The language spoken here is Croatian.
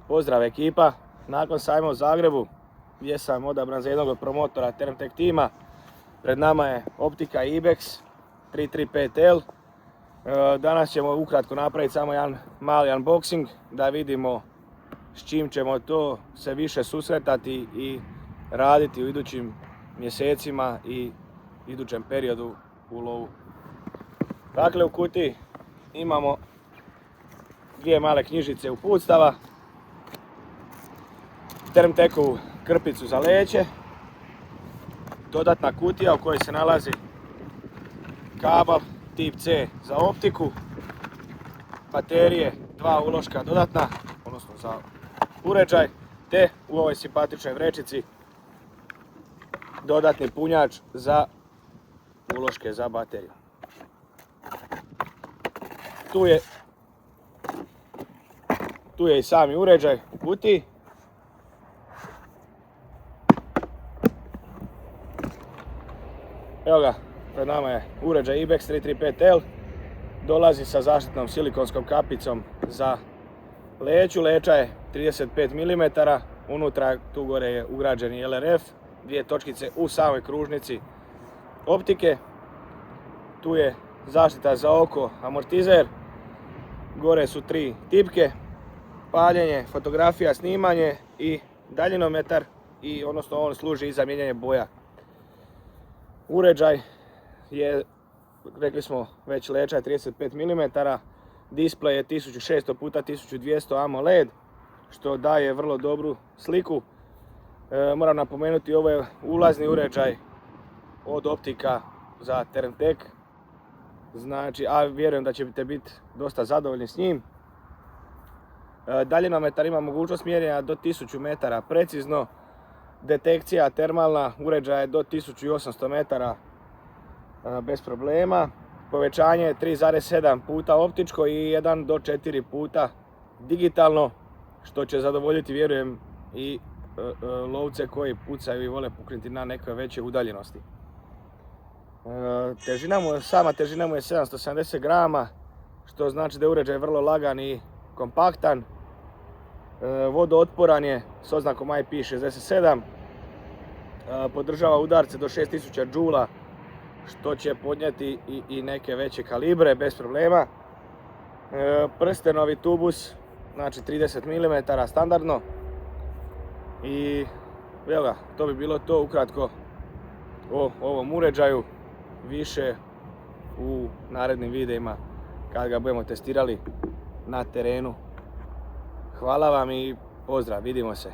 Pozdrav ekipa, nakon sajma u Zagrebu gdje sam odabran za jednog od promotora Termtek tima. Pred nama je optika Ibex 335L. Danas ćemo ukratko napraviti samo jedan mali unboxing da vidimo s čim ćemo to se više susretati i raditi u idućim mjesecima i idućem periodu u lovu. Dakle, u kutiji imamo dvije male knjižice uputstava, Termtekovu krpicu za leće, dodatna kutija u kojoj se nalazi kabel tip C za optiku, baterije, dva uloška dodatna, odnosno za uređaj, te u ovoj simpatičnoj vrećici dodatni punjač za uloške za bateriju. Tu je i sami uređaj u kutiji. Evo ga, pred nama je uređaj Ibex 335L. Dolazi sa zaštitnom silikonskom kapicom za leću. Leća je 35 mm, unutra tu gore je ugrađeni LRF, dvije točkice u samoj kružnici optike. Tu je zaštita za oko, amortizer, gore su tri tipke, paljenje, fotografija, snimanje i daljinometar, i odnosno on služi i za mijenjanje boja. Uređaj je, rekli smo već, leća je 35 mm, displej je 1600x1200 AMOLED, što daje vrlo dobru sliku. Moram napomenuti, ovo je ulazni uređaj od optika za Termtek, znači, a vjerujem da ćete biti dosta zadovoljni s njim. Daljinometar ima mogućnost mjerenja do 1000 metara precizno, detekcija termalna uređaja je do 1800 metara bez problema, povećanje je 3,7 puta optičko i 1 do 4 puta digitalno, što će zadovoljiti, vjerujem, i lovce koji pucaju i vole puknuti na nekoj veće udaljenosti. Sama težina mu je 770 grama, što znači da je uređaj vrlo lagan i kompaktan. Vodootporan je s oznakom IP67, podržava udarce do 6000 džula, što će podnijeti i neke veće kalibre bez problema. Prstenovi tubus, znači 30 mm standardno. I evo ga, to bi bilo to ukratko o ovom uređaju. Više u narednim videima kad ga budemo testirali na terenu. Hvala vam i pozdrav, vidimo se.